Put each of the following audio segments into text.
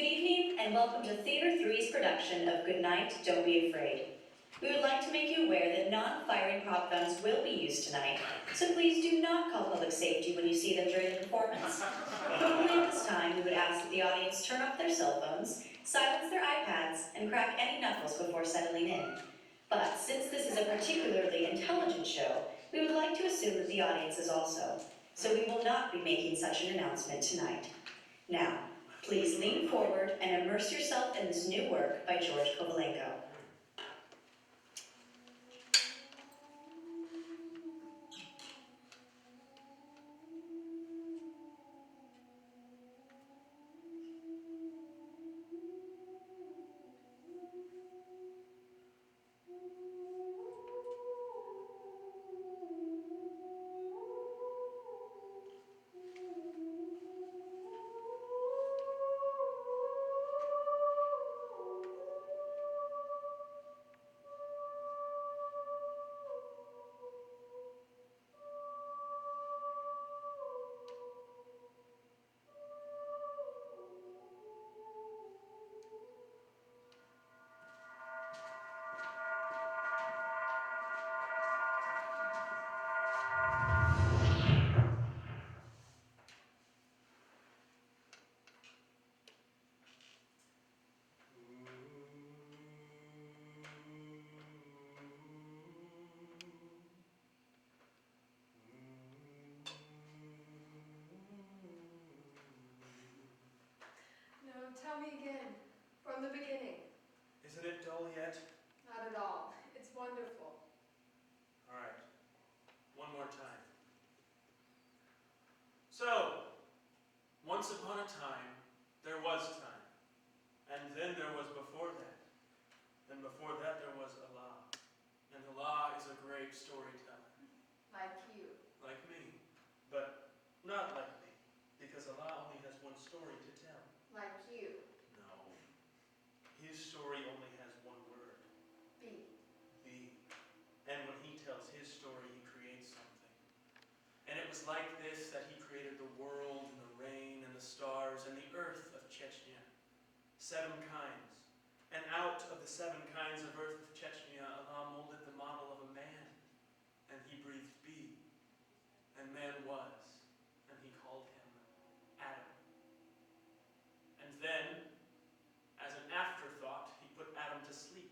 Good evening and welcome to Theater 3's production of Goodnight, Don't Be Afraid. We would like to make you aware that non-firing prop guns will be used tonight, so please do not call public safety when you see them during the performance. Normally at this time, we would ask that the audience turn off their cell phones, silence their iPads, and crack any knuckles before settling in. But since this is a particularly intelligent show, we would like to assume that the audience is also, so we will not be making such an announcement tonight. Now, please lean forward and immerse yourself in this new work by George Kovalenko. No, tell me again, from the beginning. Isn't it dull yet? Not at all. It's wonderful. All right. One more time. So, once upon a time, there was time. And then there was before that. And before that there was Allah. And Allah is a great storyteller. Like you. Like me. But not like me. Because Allah only has one story to tell. Like you. No. His story only has one word. Be. Be. And when he tells his story, he creates something. And it was like this that he created the world and the rain and the stars and the earth of Chechnya. 7 kinds. And out of the 7 kinds of earth of Chechnya, Allah molded the model of a man. And he breathed be. And man was. And he called him Adam. And then, as an afterthought, he put Adam to sleep.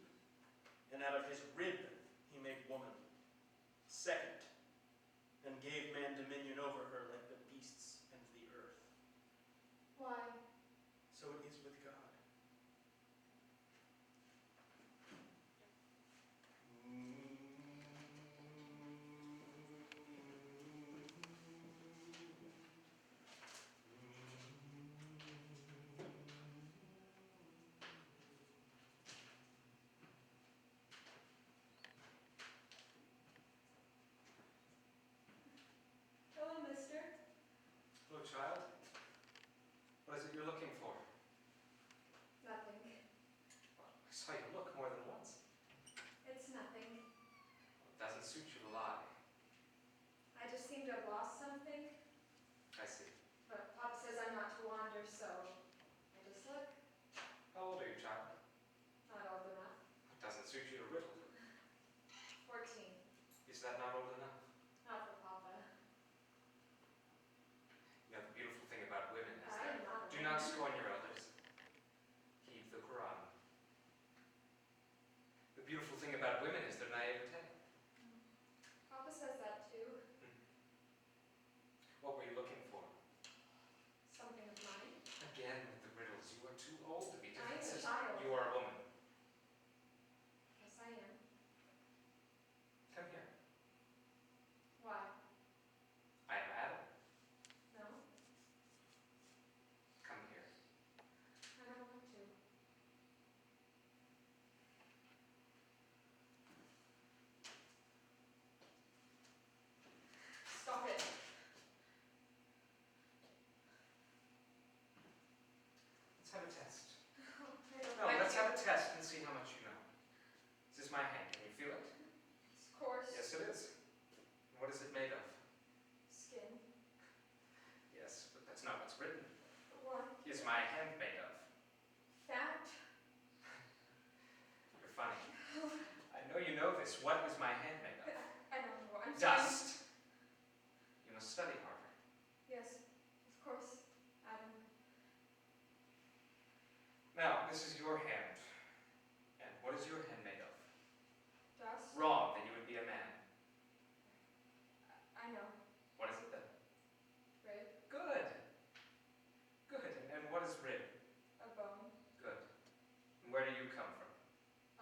And out of his rib, he made woman. Second, and gave man dominion over her like the beasts and the earth. Why? So it is with God. Hello, mister. Hello, child. What is it you're looking for? Nothing. Well, I saw you look more than once. It's nothing. Well, it doesn't suit you to lie. I just seem to have lost something. I see. But Pop says I'm not to wander, so I just look. How old are you, child? Not old enough. It doesn't suit you to riddle. 14. Is that not old enough? Not for Papa. You know, the beautiful thing about women is I am that not a do woman. not scorn your elders. Keep the Quran. The beautiful thing about women is their naivete. Papa says that too. What were you looking for? Something of mine. Again with the riddles. You are too old to be I am a defensive. child. You are a woman. Yes, I am. Come here. Why? I am Adam. No? Come here. I don't want to. Stop it. Let's have a test. I don't No, like let's you. have a test and see how much you know. This is my hand. Can you feel it? Of course. Yes, it is. What is it made of? Skin. Yes, but that's not what's written. What? Is my hand made of? this. What is my hand made of? I don't know. I'm trying. Dust. You must study harder. Yes, of course, Adam. Now, this is your hand. And what is your hand made of? Dust. Wrong, then you would be a man. I know. What is it then? Rib. Good. Good. And what is rib? A bone. Good. And where do you come from?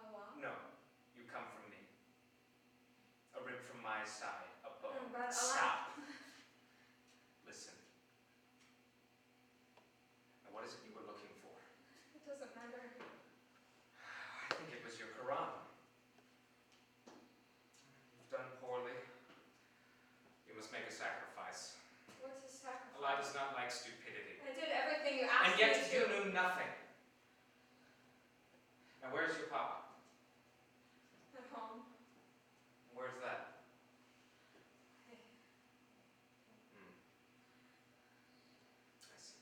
A lump. No, you come from me. A rib from my side, a bone. But a Stop. Listen. Now, what is it you were looking for? It doesn't matter. I think it was your Quran. You've done poorly. You must make a sacrifice. What's a sacrifice? Allah does not like stupidity. I did everything you asked And yet me to. you knew nothing. Now, where's your papa? At home. Where's that? I see.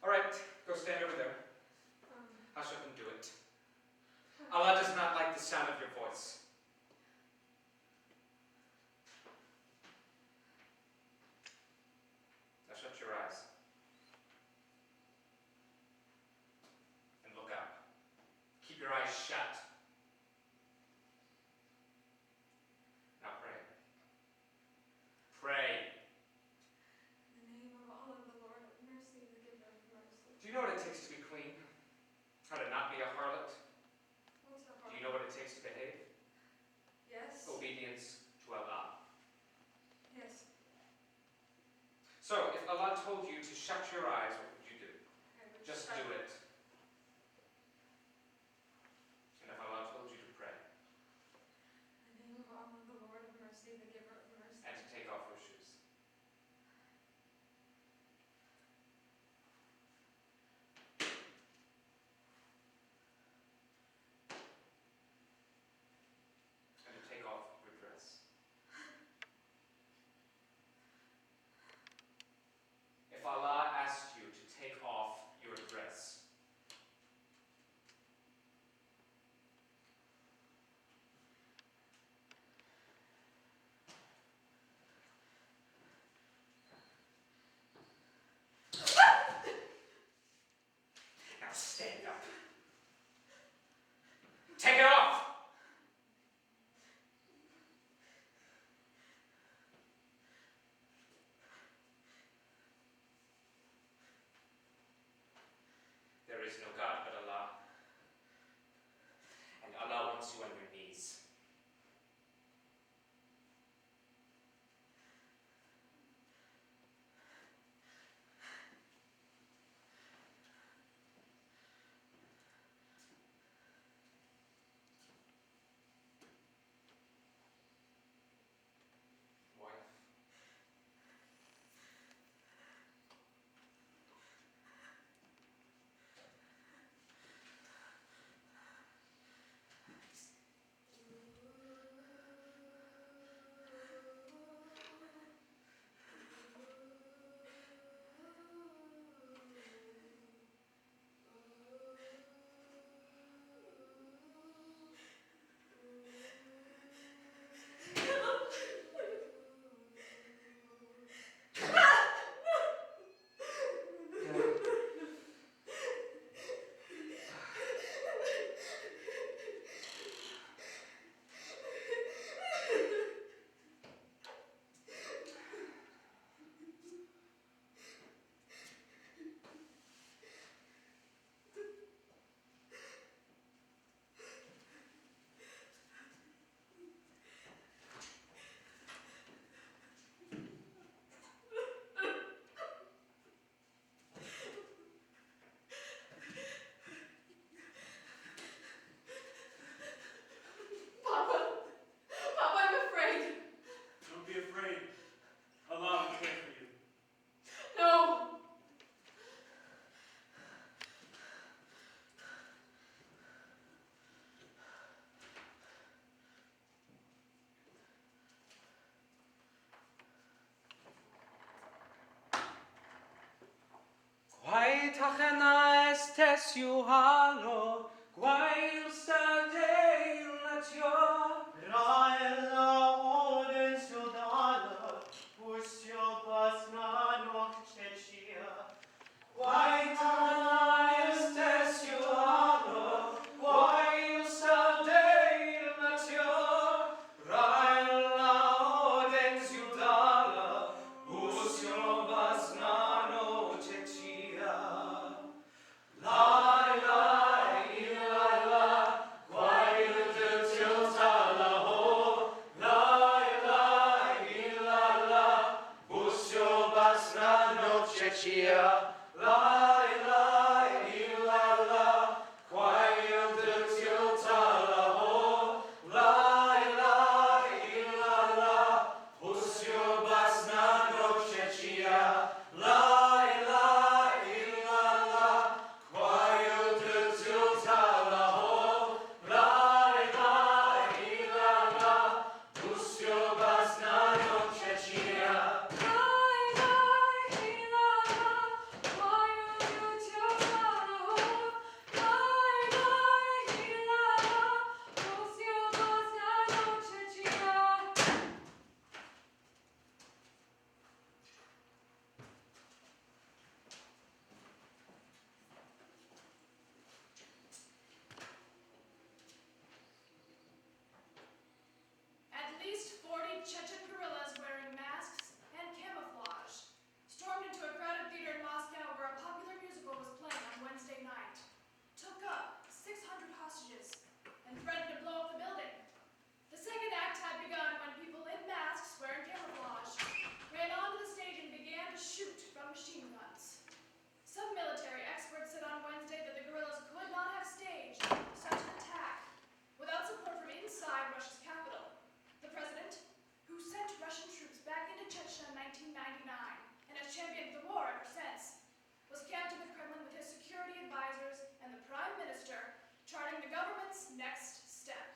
All right, go stand over there. Hush up and do it. Allah does not like the sound of your voice. Now shut your eyes. And look up. Keep your eyes shut. Now pray. Pray. In the name of Allah, the Lord of mercy, the giver of mercy. Do you know what it takes to be clean? How to not be a harlot? What's a Do you know what it takes to behave? Yes. Obedience to Allah. Yes. So, if Allah told you to shut your eyes, what would you do? I would Just shut- do it. And if Allah told you to pray In the name of Allah, the Lord of mercy, the giver of mercy. and to take off your shoes, and to take off your dress. If Allah asked you to take off your dress, now stand up. Take it off! There is no God but Allah. And Allah wants you on your knees. Wife. Guaitachena estes juhalo, guail state Czechia. La la la la, quiet till Talaho. La la la, pust your bas na do Czechia. La la la, quiet till Talaho. La la, pust your bas na do Czechia. At least 40 Chechen guerrillas wearing masks and camouflage stormed into a crowded theater in Moscow where a popular musical was playing on Wednesday night, took up 600 hostages, and threatened to blow up the building. The second act had begun when people in masks wearing camouflage ran onto the stage and began to shoot from machine guns. Some military experts said on Wednesday that the guerrillas could not have staged such an attack without support from inside Russia's capital. The president, who sent Russian troops back into Chechnya in 1999 and has championed the war ever since, was camped in the Kremlin with his security advisors and the prime minister charting the government's next step.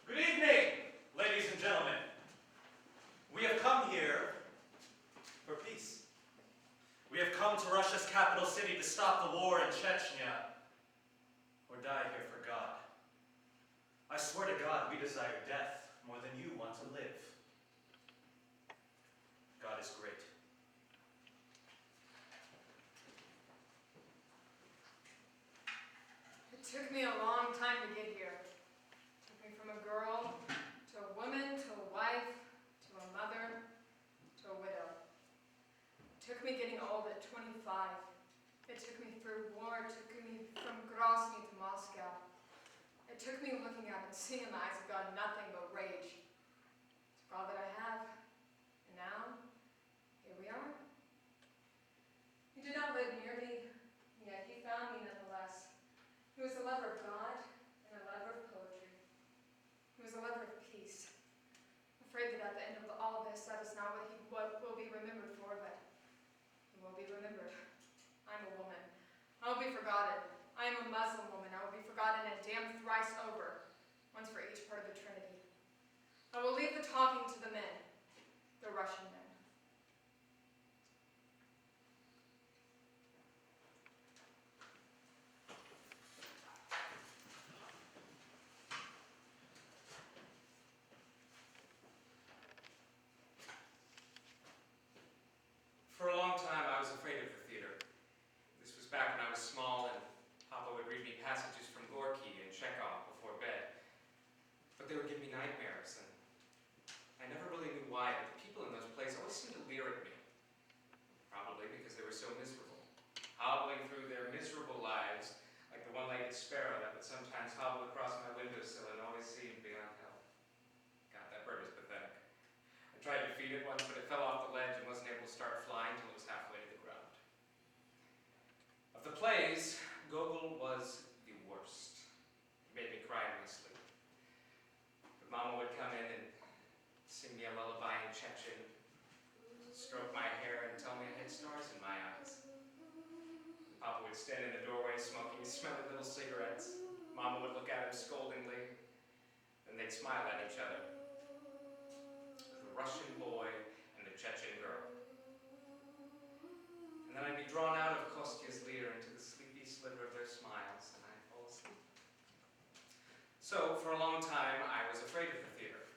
Good evening, ladies and gentlemen. We have come here for peace. We have come to Russia's capital city to stop the war in Chechnya or die here for God. I swear to God, we desire death more than you want to live. God is great. It took me a long time to get here. It took me from a girl to a woman to a wife to a mother to a widow. It took me getting old at 25. It took me through war. It took me from Grozny to Moscow. It took me looking out and seeing in the eyes of God nothing but rage. It's all that I have. And now, here we are. He did not live near me, yet he found me nonetheless. He was a lover of God and a lover of poetry. He was a lover of peace. I'm afraid that at the end of all of this, that is not what will be remembered for, but he will be remembered. I'm a woman. I will be forgotten. I am a Muslim woman. I will be forgotten and damned thrice over, once for each part of the Trinity. I will leave the talking to the men, the Russian men. For a long time, I was afraid of the theater. This was back when I was small and Papa would read me passages from Gorky and Chekhov before bed. But they would give me nightmares, and I never really knew why, but the people in those plays always seemed to leer at me. Probably because they were so miserable. Hobbling through their miserable lives, like the one-legged sparrow that would sometimes hobble across my windowsill and always seem beyond help. God, that bird was pathetic. I tried to feed it once, but it fell off the ledge and wasn't able to start flying till it was halfway to the ground. Of the plays, Gogol was the worst. It made me cry in my sleep. stand in the doorway smoking smelly little cigarettes. Mama would look at him scoldingly, and they'd smile at each other. The Russian boy and the Chechen girl. And then I'd be drawn out of Kostya's leer into the sleepy sliver of their smiles, and I'd fall asleep. So, for a long time, I was afraid of the theater.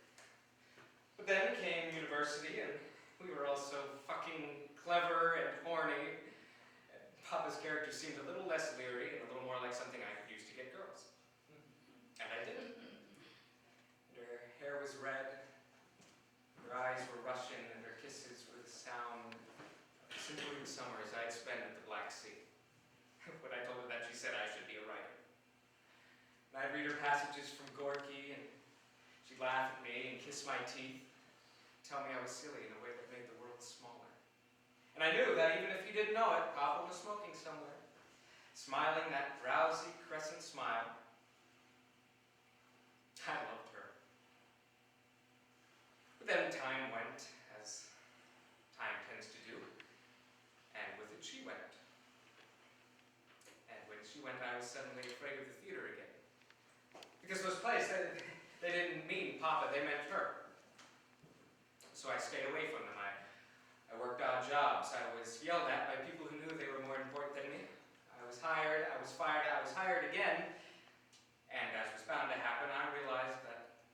But then came university, and we were all so fucking clever and horny. Papa's character seemed a little less leery and a little more like something I could use to get girls. And I did. And her hair was red, her eyes were Russian, and her kisses were the sound of simpering summers I'd spent at the Black Sea. When I told her that, she said I should be a writer. And I'd read her passages from Gorky, and she'd laugh at me and kiss my teeth, tell me I was silly in a way that made the world smaller. And I knew that even if you didn't know it, Papa was smoking somewhere, smiling that drowsy crescent smile. I loved her. But then time went, as time tends to do, and with it she went. And when she went, I was suddenly afraid of the theater again. Because those plays, they didn't mean Papa, they meant her. So I stayed away from them. I worked odd jobs. I was yelled at by people who knew they were more important than me. I was hired, I was fired, I was hired again. And as was bound to happen, I realized that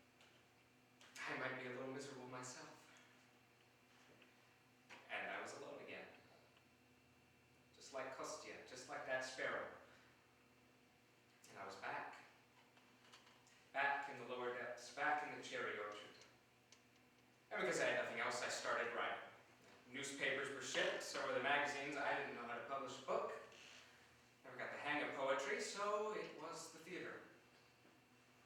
I might be a little miserable myself. And I was alone again. Just like Kostya, just like that sparrow. And I was back. Back in the lower depths, back in the cherry orchard. And because I had nothing else, I started writing. Newspapers were shit, so were the magazines. I didn't know how to publish a book. Never got the hang of poetry, so it was the theater.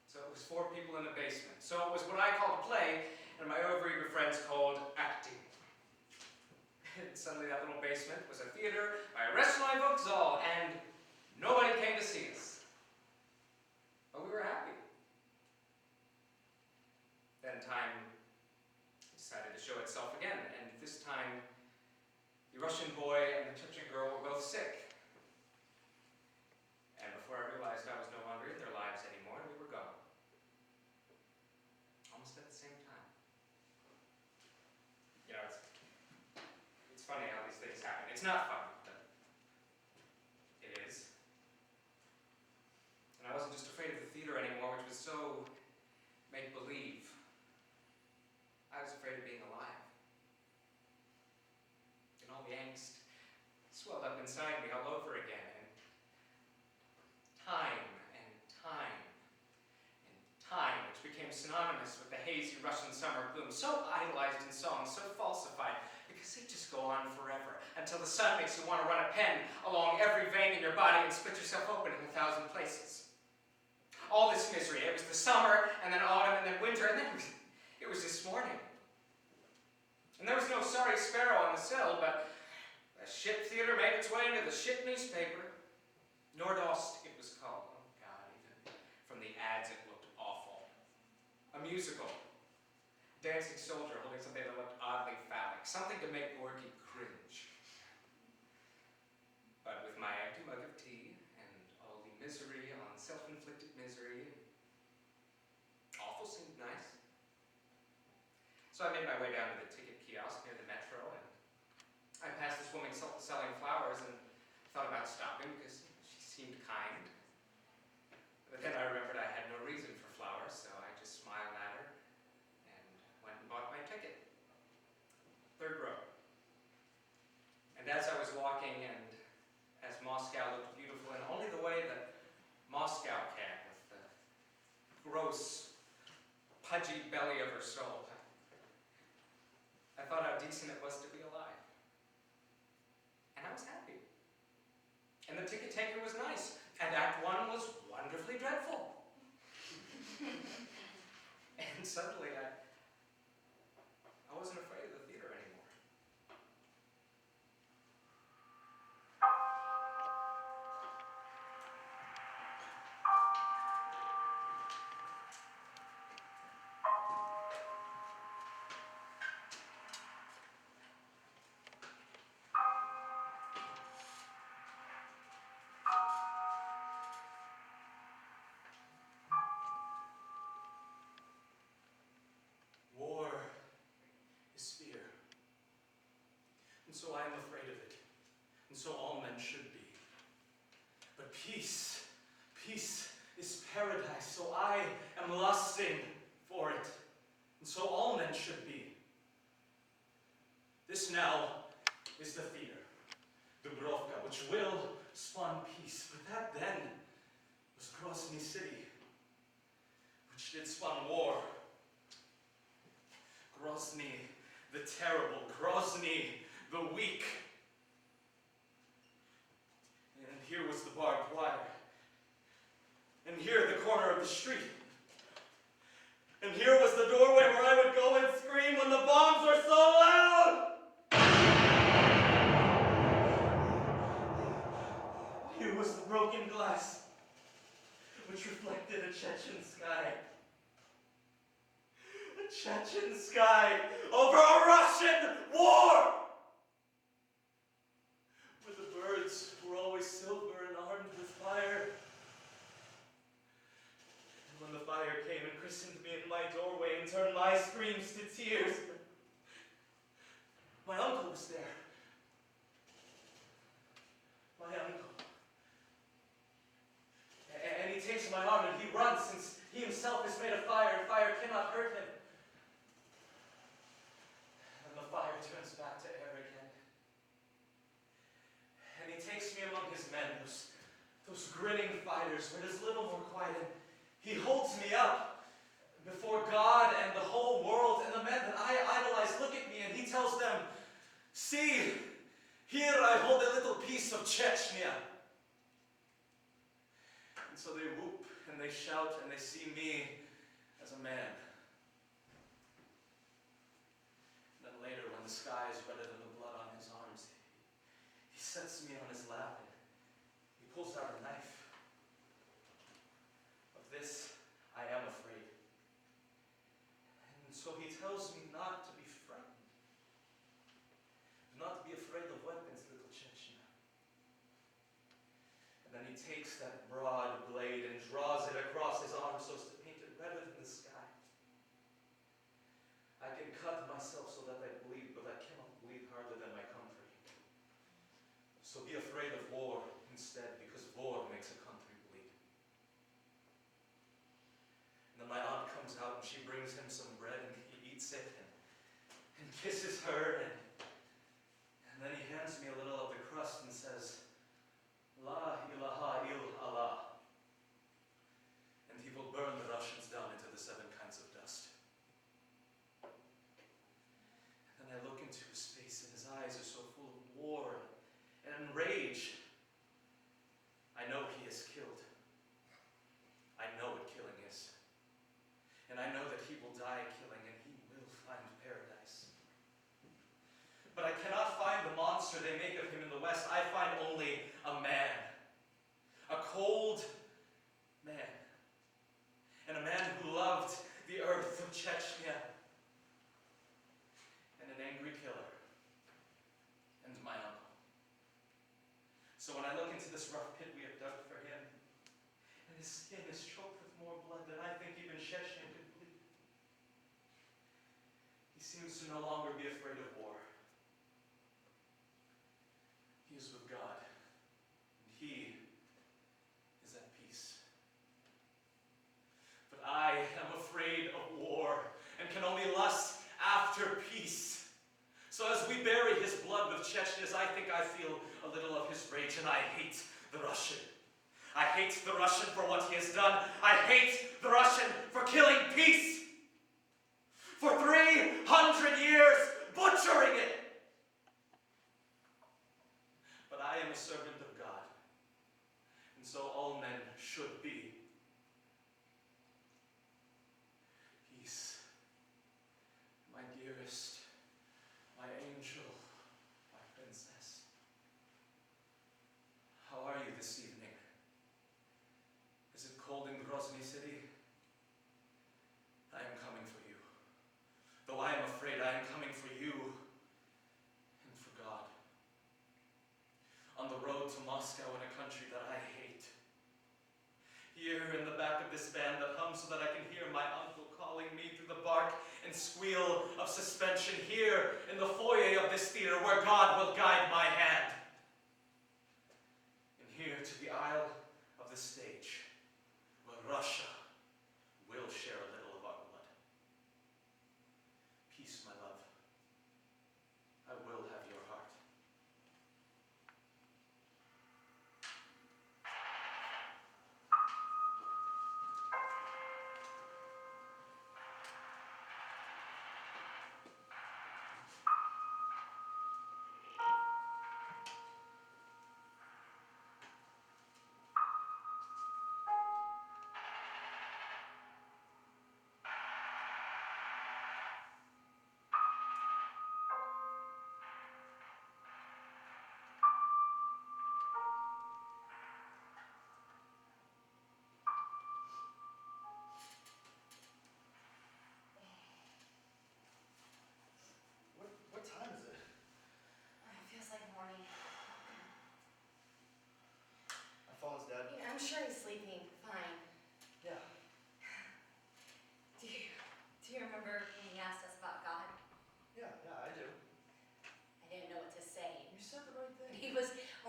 So it was 4 people in a basement. So it was what I called a play, and my overeager friends called acting. And suddenly that little basement was a theater by a restaurant vokzal, and nobody came to see us. But we were happy. Then time decided to show itself again, and this time the Russian boy and the Chechen girl were both sick. And before I realized I was no longer in their lives anymore, we were gone. Almost at the same time. You know, it's funny how these things happen. It's not fun, but it is. And I wasn't just afraid of the theater anymore, which was so make-believe. I was afraid of being alive. And all the angst swelled up inside me all over again. And time, which became synonymous with the hazy Russian summer gloom, so idolized in song, so falsified, because they just go on forever, until the sun makes you want to run a pen along every vein in your body and split yourself open in 1,000 places. All this misery, it was the summer, and then autumn, and then winter, and then it was this morning. And there was no sorry sparrow on the sill, but a shit theater made its way into the shit newspaper. Nordost, it was called. Oh, God, even from the ads, it looked awful. A musical. Dancing soldier holding something that looked oddly phallic. Something to make Gorky cringe. But with my empty mug of tea, and all the misery on self-inflicted misery, awful seemed nice. So I made my way down to the ticket kiosk near the metro, and I passed this woman selling flowers and thought about stopping because she seemed kind. But then I remembered I had no reason for flowers, so I just smiled at her and went and bought my ticket. 3rd row. And as I was walking, and as Moscow looked beautiful in only the way that Moscow can, with the gross, pudgy belly of her soul, I thought how decent it was to be alive. And I was happy. And the ticket taker was nice. And Act 1 was wonderfully dreadful. And suddenly I wasn't afraid of the theater anymore. and so all men should be. But peace is paradise, so I am lusting for it, and so all men should be. This now is the theater, Dubrovka, which will spawn peace, but that then was Grozny city, which did spawn war. Grozny the terrible, Grozny the weak. And here was the barbed wire. And here the corner of the street. And here was the doorway where I would go and scream when the bombs were so loud. Here was the broken glass, which reflected a Chechen sky. A Chechen sky over a Russian war! Where the birds were always silver and armed with fire. And when the fire came and christened me in my doorway and turned my screams to tears, my uncle was there. My uncle. And he takes my arm and he runs, since he himself is made of fire and fire cannot hurt him. And the fire turns back to air again. And he takes me among his men, those grinning fighters, where it is little more quiet, and he holds me up before God and the whole world, and the men that I idolize look at me, and he tells them, "See, here I hold a little piece of Chechnya." And so they whoop and they shout and they see me as a man. And then later, when the sky is redder than the blood on his arms, he sets me on his lap and he pulls out a knife. Of this I am afraid. And so he tells me not to be frightened. Do not be afraid of weapons, little Chechnya. And then he takes that broad blade and draws it across his arm so as to paint it redder than the sky. I can cut myself so that I bleed, but I cannot bleed harder than my country. So be afraid of war instead, because war makes a country bleed. And then my aunt comes out and she brings him some bread and he eats it and kisses her, and then he hands me a little of the crust and says, "La ilaha illallah." And he will burn the Russians down into the 7 kinds of dust. And then I look into his face and his eyes are so full of war and rage. I know he is killed. I know what killing is. And I know that he will die killing and he will find paradise. But I cannot find the monster they make of him in the West. I find only a man. A cold man. And a man who loved the earth of Chechnya. And an angry killer. And my uncle. So when I look into this rough pit we have dug for him, and his skin is choked with more blood than I think even Chechnya could bleed, he seems to no longer be afraid of war. He is with God, and he is at peace. But I am afraid of war, and can only lust after peace. So as we bury his blood with Chechnyas, I think I feel a little of his rage, and I hate the Russian. I hate the Russian for what he has done. I hate the Russian for killing peace. For 300 years, butchering it. But I am a servant of God, and so all men should be. Peace, my dearest, my angel, my princess. How are you this evening? Is it cold in Grozny city? I am coming for you. Though I am afraid, I am coming for you and for God. On the road to Moscow in a country that I hate. Here in the back of this van that hums so that I can hear my uncle calling me through the bark and squeal of suspension. Here in the foyer of this theater where God will guide my hand.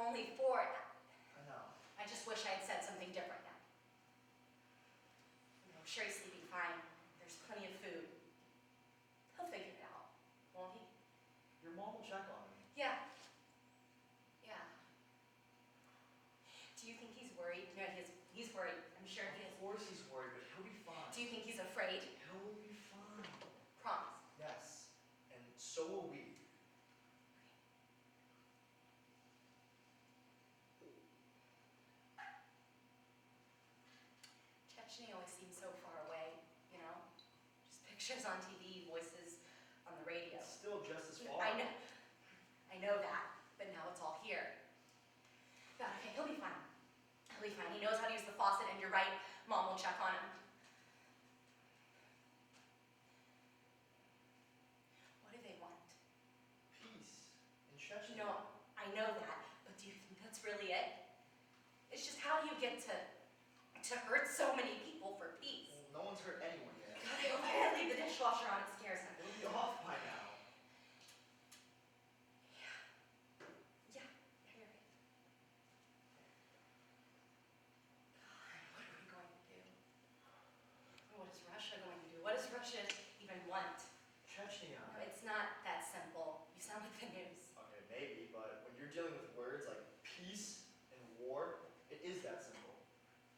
only 4. I know. I just wish I had said something different now. I'm sure he's sleeping fine. There's plenty of food. He'll figure it out, won't he? Your mom will check on him. Yeah. Yeah. Do you think he's worried? No, he's worried. I'm sure he is. Of course he's worried, but he'll be fine. Do you think he's afraid? He'll be fine. Promise. Yes. And so will we. Chechnya always seems so far away, you know? Just pictures on TV, voices on the radio. It's still just as far. I know that, but now it's all here. But okay, he'll be fine. He'll be fine. He knows how to use the faucet, and you're right, Mom will check on him. What do they want? Peace. In Chechnya. No, I know that, but do you think that's really it? It's just, how do you get to hurt so many people for peace? Well, no one's hurt anyone yet. God, I hope I didn't leave the dishwasher on. It scares him. It'll be off by now. Yeah, you're right. God, what are we going to do? What is Russia going to do? What does Russia even want? Chechnya. No, it's not that simple. You sound like the news. Okay, maybe, but when you're dealing with words like peace and war, it is that simple.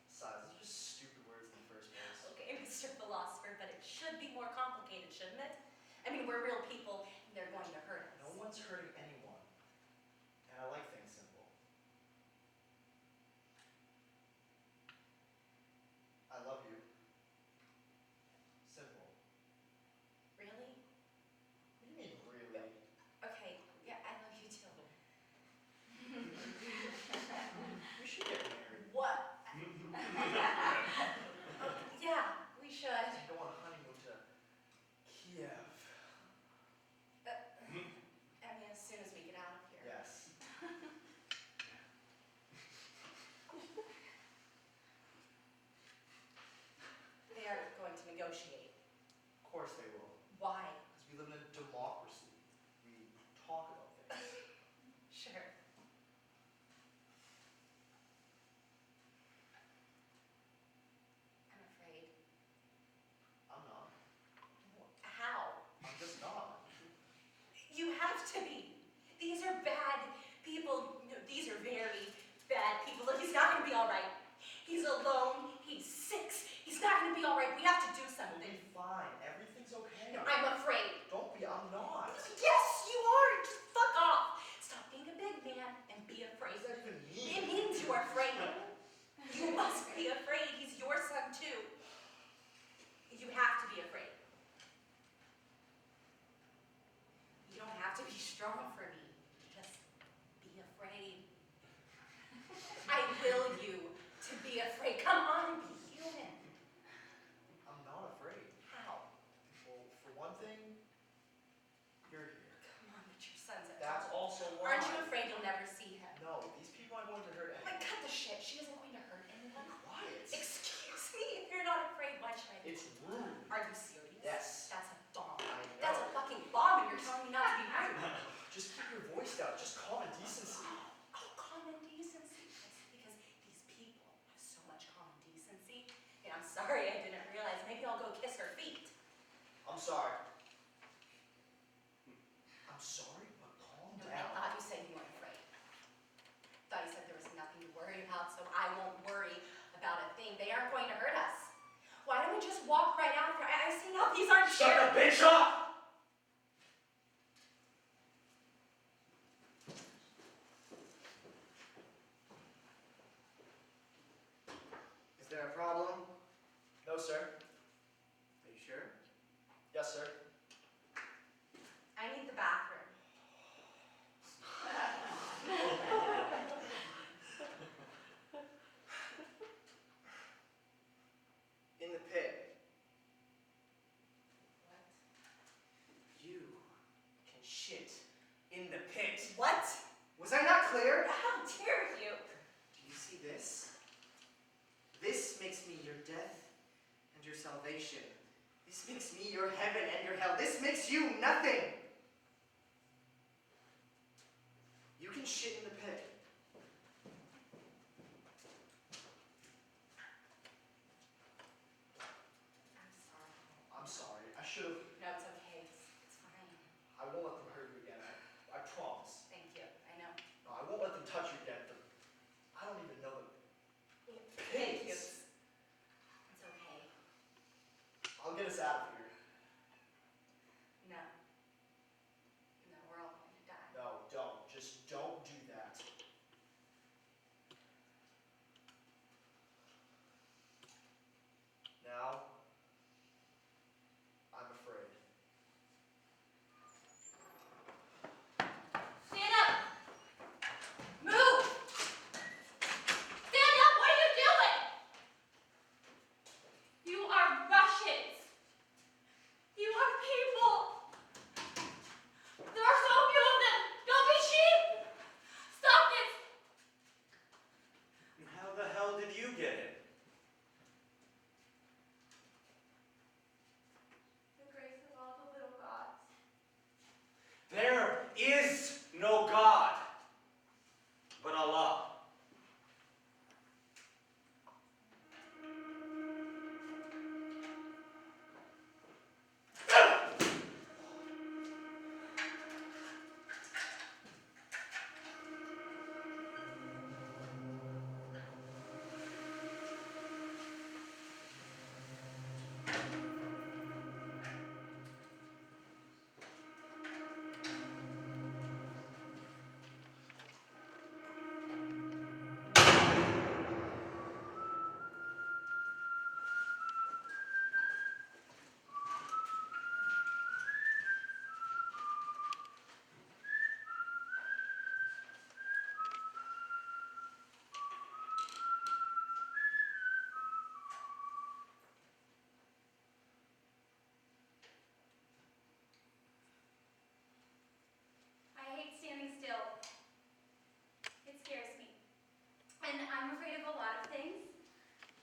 Besides, those are just stupid words in the first place. Okay, Mr. Philosopher, but it should be more complicated, shouldn't it? I mean, we're real people, and they're going to hurt us. No one's hurting anyone. And I like things simple. I love you. Simple. Really? What do you mean, really? Okay, yeah, I love you too. We should get married. What? Yeah, we should. Go on a honeymoon to Kiev. I mean, as soon as we get out of here. Yes. They are going to negotiate. Of course they will. Why? Because we live in a democracy. We talk about things. Sure. I'm afraid. I'm not. How? I'm just not. You have to be. These are bad people. No, these are very bad people. Look, he's not going to be all right. He's alone. He's 6. He's not going to be all right. We have to do We'll something. be fine. Everything's okay. No, I'm afraid. Don't be. I'm not. Yes, you are. Just fuck off. Stop being a big man and be What afraid. does that even mean? It means you are afraid. You must be afraid. He's your son, too. You have to be afraid. You don't have to be strong for me. Just be afraid. I will you to be afraid. Come on, be human. I'm not afraid. How? Well, for one thing, you're here. Come on, but your son's at That's home. also why. Aren't you afraid you'll never see him? No, these people aren't going to hurt Like, anyone. cut the shit. She isn't going to hurt anyone. Quiet. Excuse me. If you're not afraid, why should I be? It's rude. Are you serious? Yes. That's a bomb. I That's a know. fucking bomb, and you're telling me not to be rude. Just keep your voice down. Just common decency. Oh, common decency. Because these people have so much common decency. And I'm sorry I didn't realize. Maybe I'll go kiss her feet. I'm sorry. I'm sorry, but calm No, I down. thought you said you weren't afraid. Thought you said there was nothing to worry about, so I won't worry about a thing. They aren't going to hurt us. Why don't we just walk right after? I see now these aren't Shut shared. the bitch up! Is there a problem? No, sir. Are you sure? Yes, sir. I need the bathroom. In the pit. What? You can shit in the pit. What? Was I not clear? How dare you? Do you see this? This makes me your death and your salvation. This makes me your heaven and your hell. This makes you nothing. You can shit in the pit. should've. No, it's okay. It's fine. I won't let them hurt you again. I promise. Thank you. I know. No, I won't let them touch you again. I don't even know them. Thank you. Pigs. It's okay. I'll get us out of here. No. No, we're all going to die. No, don't. Just don't do that. Now, I'm afraid. Stand up! Move! Stand up! What are you doing? You are Russians. You are people. There are so few of them. Don't be sheep. Stop this. And how the hell did you get in? The grace of all the little gods. There is no God but Allah. I hate standing still. It scares me. And I'm afraid of a lot of things.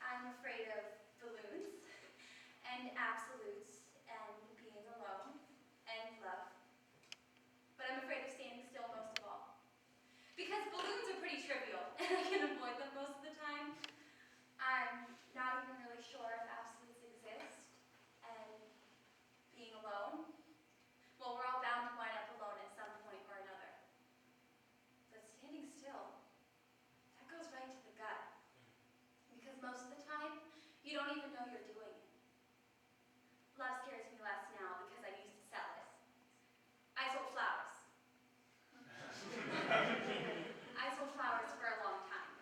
I'm afraid of balloons and absolutes and being alone and love. But I'm afraid of standing still most of all. Because balloons are pretty trivial and I can avoid them most of the time. I'm not even really sure if absolutes exist. And being alone, well, we're all bound to wind up alone at some point or another. But standing still, that goes right to the gut. Because most of the time, you don't even know you're doing it. Love scares me less now because I used to sell it. I sold flowers. I sold flowers for a long time.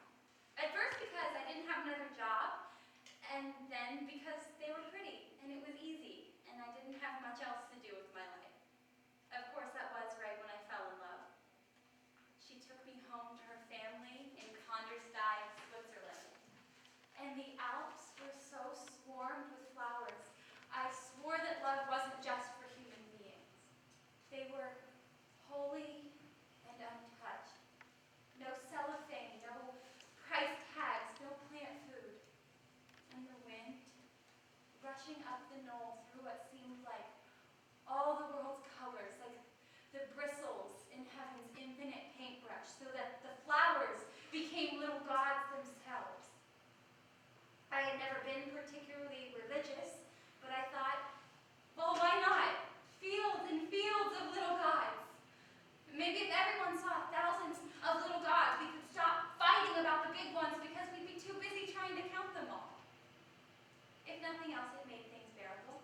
At first because I didn't have another job, and then because they were pretty, and it was easy, and I didn't have much else to do with my life. Of course, that was right when I fell in love. She took me home to her family in Conderstein, Switzerland. And the Alps were so swarmed with flowers. I swore that love wasn't just for human beings. They were holy and untouched. No cellophane, no price tags, no plant food. And the wind, rushing up the knoll through what seemed like all the world's colors, like the bristles in heaven's infinite paintbrush, so that the flowers became little gods themselves. I had never been particularly religious, but I thought, well, why not? Fields and fields of little gods. Maybe if everyone saw thousands of little gods, we could stop fighting about the big ones because we'd be too busy trying to count them all. If nothing else, it made things bearable.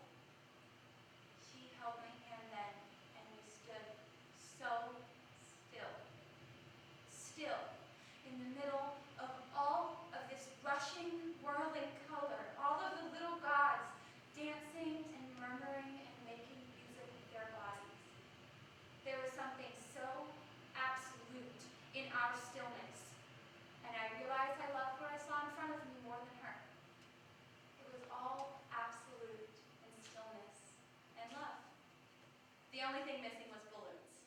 She held my hand then, and we stood so still. Still, in the middle of all of this rushing, whirling color, all of the little gods dancing and murmuring and making music with their bodies. There was something so absolute in our stillness, and I realized I loved what I saw in front of me more than her. It was all absolute and stillness and love. The only thing missing was balloons.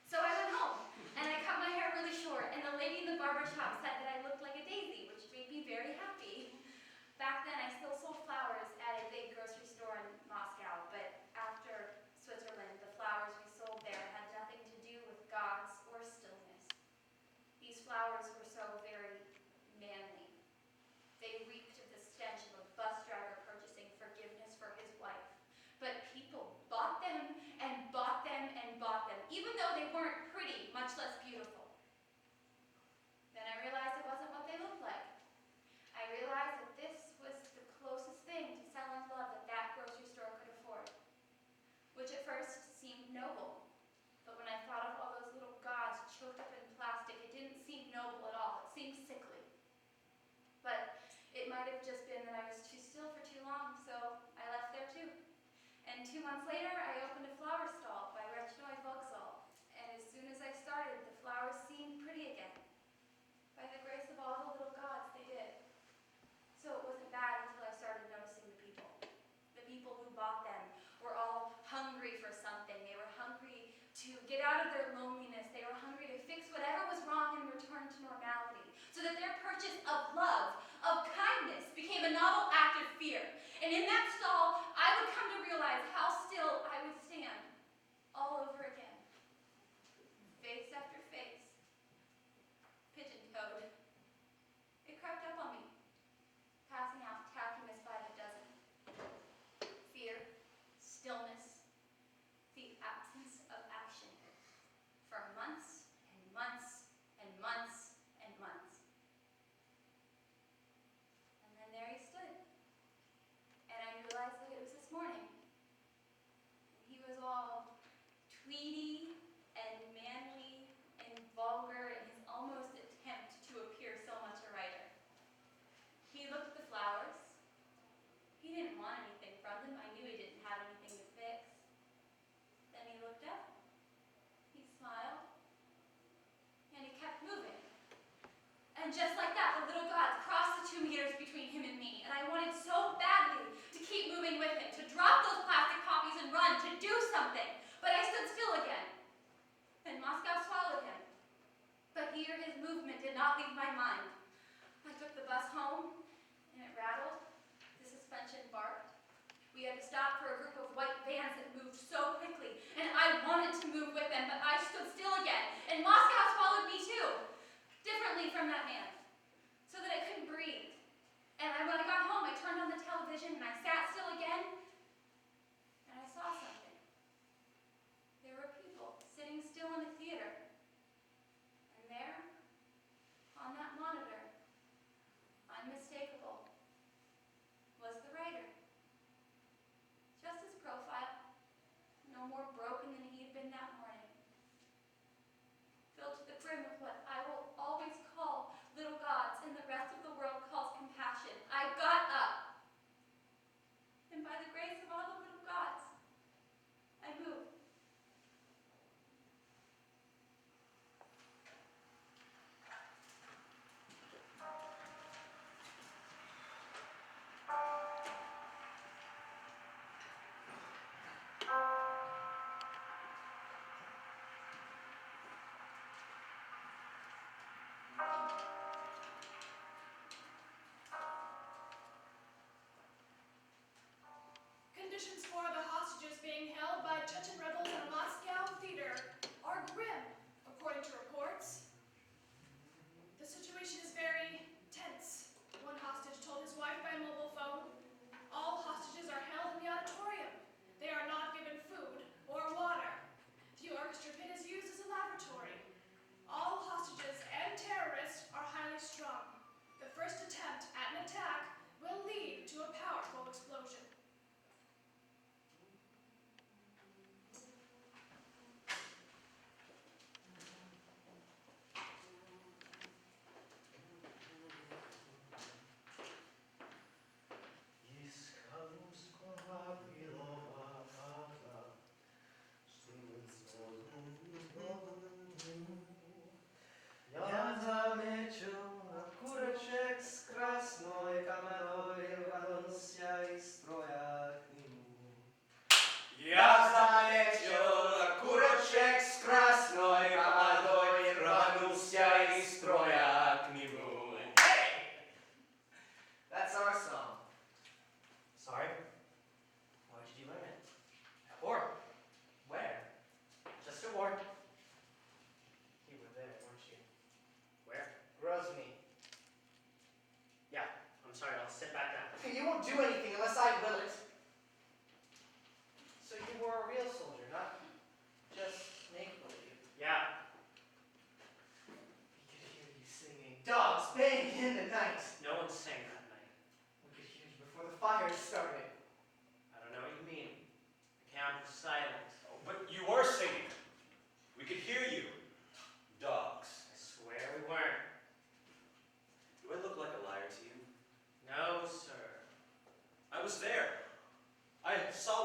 So I went home, and I cut my hair really short, and the lady in the barber shop said that I looked like a daisy, which made me very happy. Back then, I still sold flowers at a big grocery store in Moscow, but after Switzerland, the flowers we sold there had nothing to do with gods or stillness. These flowers were so very manly. They reeked of the stench of a bus driver purchasing forgiveness for his wife. But And 2 months later, I opened a flower stall by Rechnoy Vauxhall. And as soon as I started, the flowers seemed pretty again. By the grace of all the little gods, they did. So it wasn't bad until I started noticing the people. The people who bought them were all hungry for something. They were hungry to get out of their loneliness. They were hungry to fix whatever was wrong and return to normality. So that their purchase of love, of kindness, became a novel act of fear. And in that stall, I would come to realize how still I would stand all over again. Face after face. Pigeon-toed. It crept up on me, passing out tackiness by the dozen. Fear, stillness, the absence of action. For months and months and months and months. And then there he stood. And I realized that it was this morning. He was all tweedy and manly and vulgar in his almost attempt to appear so much a writer. He looked at the flowers. He didn't want anything from them. I knew he didn't have anything to fix. Then he looked up. He smiled. And he kept moving. And just like that, the little gods crossed the 2 meters between him and me. And I wanted so badly to keep moving with him, to drop those plastic copies and run, to do something. But I stood still again. And Moscow swallowed him. But here his movement did not leave my mind. I took the bus home, and it rattled. The suspension barked. We had to stop for a group of white vans that moved so quickly, and I wanted to move with them, but I stood still again, and Moscow swallowed me too, differently from that man, so that I couldn't breathe. And when I got home, I turned on the television, and I sat still again, and I saw something. There were people sitting still in a theater, and there, on that monitor, unmistakable, was the writer. Just his profile, no more broken than he had been that morning. Filled to the brim with what I will always call little gods and the rest of the world calls compassion, I got up. And by the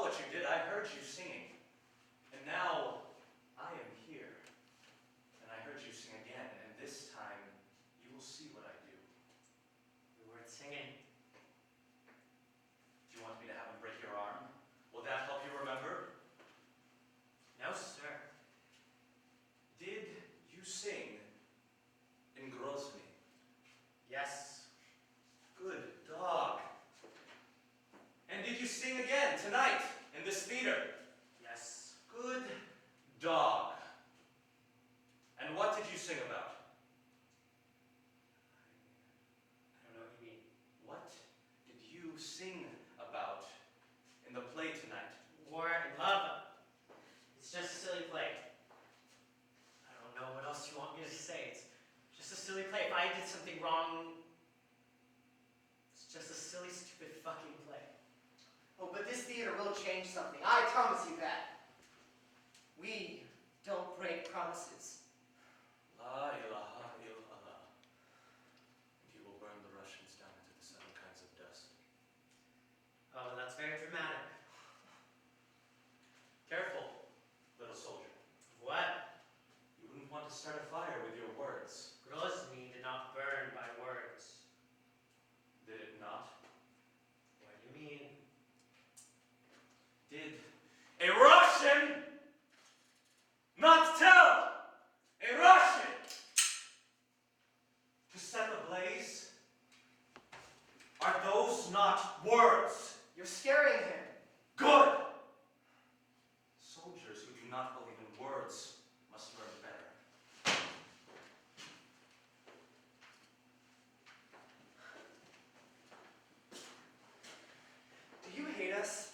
what you did. I heard you singing. And now I am here. And I heard you sing again. And this time you will see what I do. We weren't singing. Do you want me to have him break your arm? Will that help you remember? No, sir. Did you sing in Grozny? Yes. Good dog. And did you sing again tonight in this theater? Yes. Good dog. And what did you sing about? I don't know what you mean. What did you sing about in the play tonight? War and love. It's just a silly play. I don't know what else you want me to say. It's just a silly play. If I did something wrong, it's just a silly, stupid fucking play. Oh, but this theater will change something. I promise you that. We don't break promises. La ilaha illallah. And you will burn the Russians down into the 7 kinds of dust. Oh, well, that's very dramatic. Careful, little soldier. What? You wouldn't want to start a fire with your words. Grozny did not burn by words. Did it not? What do you mean? Did a Russian not tell a Russian to set ablaze? Are those not words? You're scaring him. Good! Soldiers who do not believe in words must learn better. Do you hate us?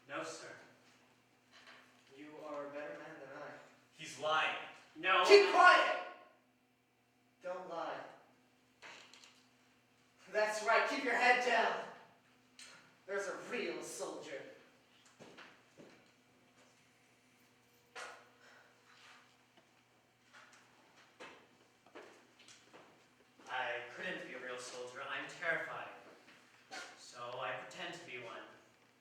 No, sir. You are a better man than I. He's lying. No. Keep quiet! Don't lie. That's right, keep your head down. There's a real soldier. I couldn't be a real soldier. I'm terrified. So I pretend to be one.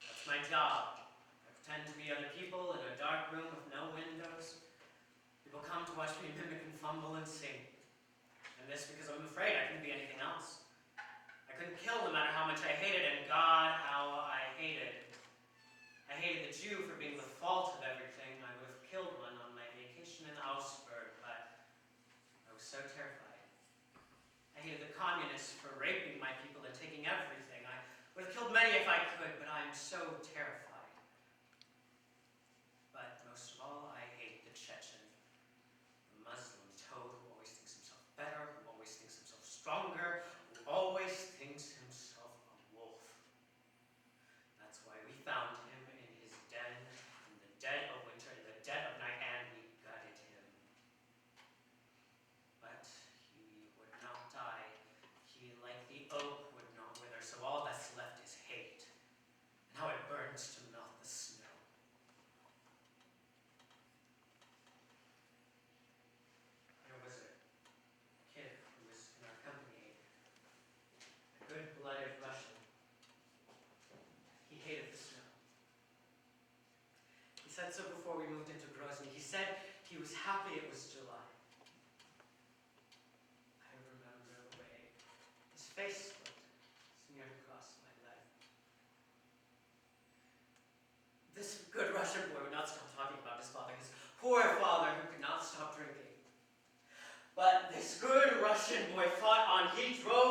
That's my job. I pretend to be other people in a dark room with no windows. People come to watch me mimic and fumble and sing. And this because I'm afraid I couldn't be anything else. I couldn't kill no matter how much I hated, and God, how I hated. I hated the Jew for being the fault of everything. I would have killed one on my vacation in Augsburg, but I was so terrified. I hated the communists for raping my people and taking everything. I would have killed many if I could, but I'm so terrified. But most of all, I hate the Chechen, the Muslim toad who always thinks himself better, who always thinks himself stronger, who always thinks himself a wolf. That's why we found him in his den in the dead of winter, in the dead of night, and we gutted him. But he would not die. He, like the oak, would not wither, so all that's left is hate. And how it burns to melt the snow. There was a kid who was in our company, a good-blooded Russian. He hated the snow. He said so before we moved into Grozny. He said he was happy it was July. I remember the way his face looked smeared across my leg. This good Russian boy would not stop talking about his father, his poor father who could not stop drinking. But this good Russian boy fought on. He drove